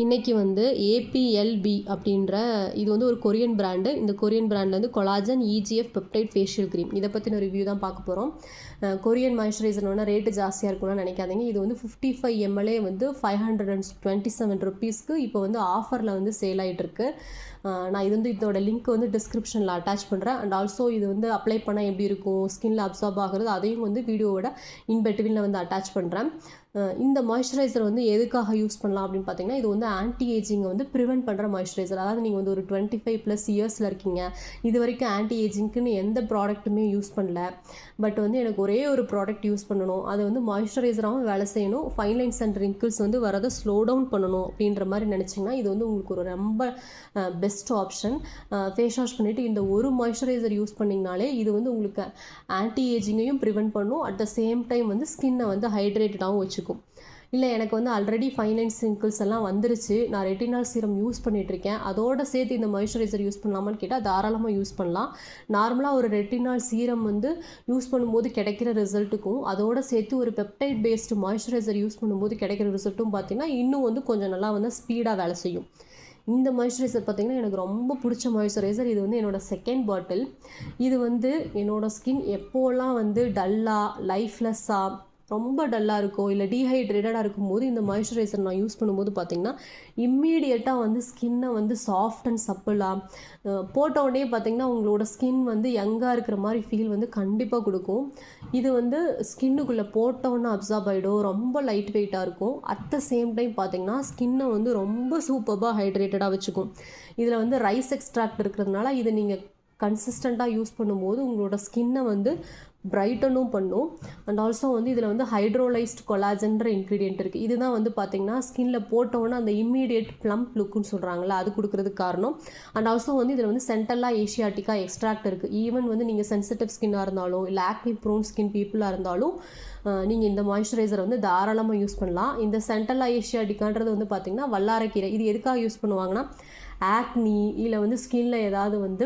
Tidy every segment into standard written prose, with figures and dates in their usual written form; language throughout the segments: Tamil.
இன்றைக்கி வந்து ஏபிஎல்பி அப்படின்ற இது வந்து ஒரு கொரியன் பிராண்டு. இந்த கொரியன் பிராண்டில் வந்து collagen EGF peptide facial cream இதை பற்றின ரிவ்யூ தான் பார்க்க போகிறோம். கொரியன் மாய்ஸ்சரைசர்னா ரேட்டு ஜாஸ்தியாக இருக்கும்னு நினைக்காதீங்க. இது வந்து 55 ml வந்து 527 rupeesக்கு இப்போ வந்து ஆஃபரில் வந்து சேல் ஆகிட்டுருக்கு. நான் இது வந்து இதோட லிங்க் வந்து டிஸ்கிரிப்ஷனில் அட்டாச் பண்ணுறேன். அண்ட் ஆல்சோ இது வந்து அப்ளை பண்ணால் எப்படி இருக்கும், ஸ்கின்ல அப்சார்ப் ஆகிறது, அதையும் வந்து வீடியோவோட இன்பிட்வீனில் வந்து அட்டாச் பண்ணுறேன். இந்த மாய்ஸ்சரைசர் வந்து எதுக்காக யூஸ் பண்ணலாம் அப்படின்னு பார்த்தீங்கன்னா, இது வந்து ஆன்டி ஏஜிங்கை வந்து ப்ரிவென்ட் பண்ணுற மாய்ஸ்சரைசர். அதாவது நீங்கள் வந்து ஒரு 25+ இயர்ஸில் இருக்கீங்க, இது வரைக்கும் ஆன்டி ஏஜிங்க்குன்னு எந்த ப்ராடக்ட்டுமே யூஸ் பண்ணல, பட் வந்து எனக்கு ஒரே ஒரு ப்ராடக்ட் யூஸ் பண்ணணும், அது வந்து மாய்ஸ்சரைசராகவும் வேலை செய்யணும், ஃபைன் லைன்ஸ் அண்ட் ரிங்கிள்ஸ் வந்து வரதை ஸ்லோ டவுன் பண்ணணும் அப்படின்ற மாதிரி நினச்சிங்கன்னா இது வந்து உங்களுக்கு ஒரு ரொம்ப பெஸ்ட் ஆப்ஷன். ஃபேஸ் வாஷ் பண்ணிவிட்டு இந்த ஒரு மாய்ஸ்சரைசர் யூஸ் பண்ணிங்கனாலே இது வந்து உங்களுக்கு ஆன்டி ஏஜிங்கையும் ப்ரிவென்ட் பண்ணும், அட் த சேம் டைம் வந்து ஸ்கின்னை வந்து ஹைட்ரேட்டடாகவும் வச்சுக்கும். இல்லை எனக்கு வந்து ஆல்ரெடி ஃபைன் லைன்ஸ் ரிங்கிள்ஸ் எல்லாம் வந்துருச்சு, நான் ரெட்டினால் சீரம் யூஸ் பண்ணிகிட்ருக்கேன், அதோடு சேர்த்து இந்த மாய்ஸ்சரைசர் யூஸ் பண்ணலாமான்னு கேட்டால் தாராளமாக யூஸ் பண்ணலாம். நார்மலாக ஒரு ரெட்டினால் சீரம் வந்து யூஸ் பண்ணும்போது கிடைக்கிற ரிசல்ட்டுக்கும் அதோடு சேர்த்து ஒரு பெப்டைட் பேஸ்டு மாய்ஸ்சரைசர் யூஸ் பண்ணும்போது கிடைக்கிற ரிசல்ட்டும் பார்த்திங்கன்னா இன்னும் வந்து கொஞ்சம் நல்லா வந்து ஸ்பீடாக வேலை செய்யும். இந்த மாய்ஸ்சரைசர் பார்த்திங்கன்னா எனக்கு ரொம்ப பிடிச்ச மாய்ஸ்சரைசர். இது வந்து என்னோடய செகண்ட் பாட்டில். இது வந்து என்னோடய ஸ்கின் எப்போல்லாம் வந்து டல்லாக லைஃப்லெஸ்ஸாக ரொம்ப டல்லாக இருக்கும், இல்லை டீஹைட்ரேட்டடாக இருக்கும்போது இந்த மாய்ஸ்சரைசர் நான் யூஸ் பண்ணும்போது பார்த்திங்கன்னா இம்மீடியட்டாக வந்து ஸ்கின்னை வந்து சாஃப்ட் அண்ட் சப்பிளாக போட்டோடனே பார்த்திங்கன்னா உங்களோட ஸ்கின் வந்து யங்காக இருக்கிற மாதிரி ஃபீல் வந்து கண்டிப்பாக கொடுக்கும். இது வந்து ஸ்கின்னுக்குள்ளே போட்டோன்னே அப்சார்ப் ஆகிடும், ரொம்ப லைட் வெயிட்டாக இருக்கும், அட் த சேம் டைம் பார்த்திங்கன்னா ஸ்கின்னை வந்து ரொம்ப சூப்பராக ஹைட்ரேட்டடாக வச்சுக்கும். இதில் வந்து ரைஸ் எக்ஸ்ட்ராக்ட் இருக்கிறதுனால இதை நீங்கள் கன்சிஸ்டண்ட்டாக யூஸ் பண்ணும்போது உங்களோட ஸ்கின்னை வந்து பிரைட்டனும் பண்ணும். அண்ட் ஆல்சோ வந்து இதில் வந்து ஹைட்ரோலைஸ்ட் கொலாஜன்ற இன்க்ரீடியன்ட் இருக்குது. இதுதான் வந்து பார்த்திங்கன்னா ஸ்கின்ல போட்டோன்னா அந்த இம்மீடியட் ப்ளம்ப் லுக்குன்னு சொல்கிறாங்களா, அது கொடுக்குறதுக்கு காரணம். அண்ட் ஆல்சோ வந்து இதில் வந்து சென்டல்லா ஏஷியாட்டிக்கா எக்ஸ்ட்ராக்ட் இருக்குது. ஈவன் வந்து நீங்கள் சென்சிட்டிவ் ஸ்கின்னாக இருந்தாலும் இல்லை ஆக்னி ப்ரோன் ஸ்கின் பீப்புளாக இருந்தாலும் நீங்கள் இந்த மாய்ஸ்சரைசரை வந்து தாராளமாக யூஸ் பண்ணலாம். இந்த சென்டல்லா ஏஷியாட்டிக்கான்றது வந்து பார்த்திங்கன்னா வல்லாரக்கீரை. இது எதுக்காக யூஸ் பண்ணுவாங்கன்னா ஆக்னி இல்லை வந்து ஸ்கின்ல ஏதாவது வந்து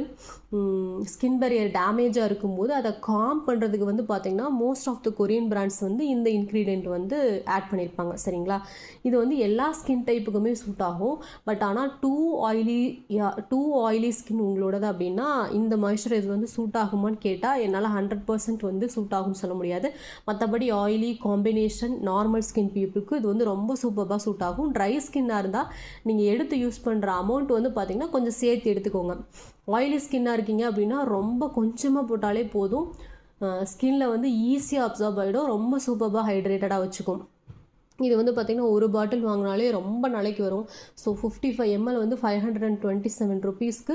ஸ்கின் பேரியர் டேமேஜாக இருக்கும்போது அதை காம் பண்ணுறதுக்கு வந்து பார்த்திங்கன்னா most of the Korean brands வந்து இந்த இன்க்ரீடியன்ட் வந்து ஆட் பண்ணியிருப்பாங்க. சரிங்களா, இது வந்து எல்லா ஸ்கின் டைப்புக்குமே சூட் ஆகும். பட் ஆனால் டூ ஆயிலி ஸ்கின் உங்களோடது அப்படின்னா இந்த மாய்ஸ்சரைசர் வந்து சூட் ஆகுமான்னு கேட்டால் என்னால் 100% வந்து சூட் ஆகும்னு சொல்ல முடியாது. மற்றபடி ஆயிலி காம்பினேஷன் நார்மல் ஸ்கின் பீப்புளுக்கு இது வந்து ரொம்ப சூப்பராக சூட் ஆகும். ட்ரை ஸ்கின்னாக இருந்தால் நீங்கள் எடுத்து யூஸ் பண்ணுற அமௌண்ட் வந்து பார்த்திங்கன்னா கொஞ்சம் சேர்த்து எடுத்துக்கோங்க. ஆயிலி ஸ்கின்னாக இருக்கீங்க அப்படின்னா ரொம்ப கொஞ்சமாக போட்டாலே போதும், ஸ்கின்ல வந்து ஈஸியாக அப்சார்ப் ஆகிடும், ரொம்ப சூப்பராக ஹைட்ரேட்டடாக வச்சுக்கும். இது வந்து பார்த்திங்கன்னா ஒரு பாட்டில் வாங்கினாலே ரொம்ப நாளைக்கு வரும். ஸோ 55 ml வந்து 527 rupeesக்கு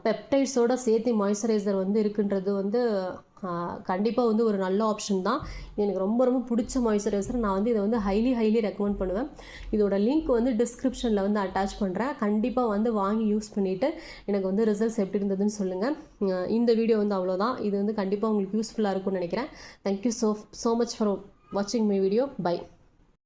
பெப்டைட்ஸோடு சேர்த்து மாய்ஸ்சரைசர் வந்து இருக்குன்றது வந்து கண்டிப்பாக வந்து ஒரு நல்ல ஆப்ஷன் தான். எனக்கு ரொம்ப ரொம்ப பிடிச்ச மாய்ஸ்சரைசர். நான் வந்து இதை வந்து ஹைலி ரெக்கமெண்ட் பண்ணுவேன். இதோட லிங்க் வந்து டிஸ்கிரிப்ஷனில் வந்து அட்டாச் பண்ணுறேன். கண்டிப்பாக வந்து வாங்கி யூஸ் பண்ணிவிட்டு எனக்கு வந்து ரிசல்ட்ஸ் எப்படி இருந்ததுன்னு சொல்லுங்கள். இந்த வீடியோ வந்து அவ்வளோதான். இது வந்து கண்டிப்பாக உங்களுக்கு யூஸ்ஃபுல்லாக இருக்கும்னு நினைக்கிறேன். தேங்க்யூ ஸோ மச் ஃபார் வாட்சிங் மை வீடியோ. பை.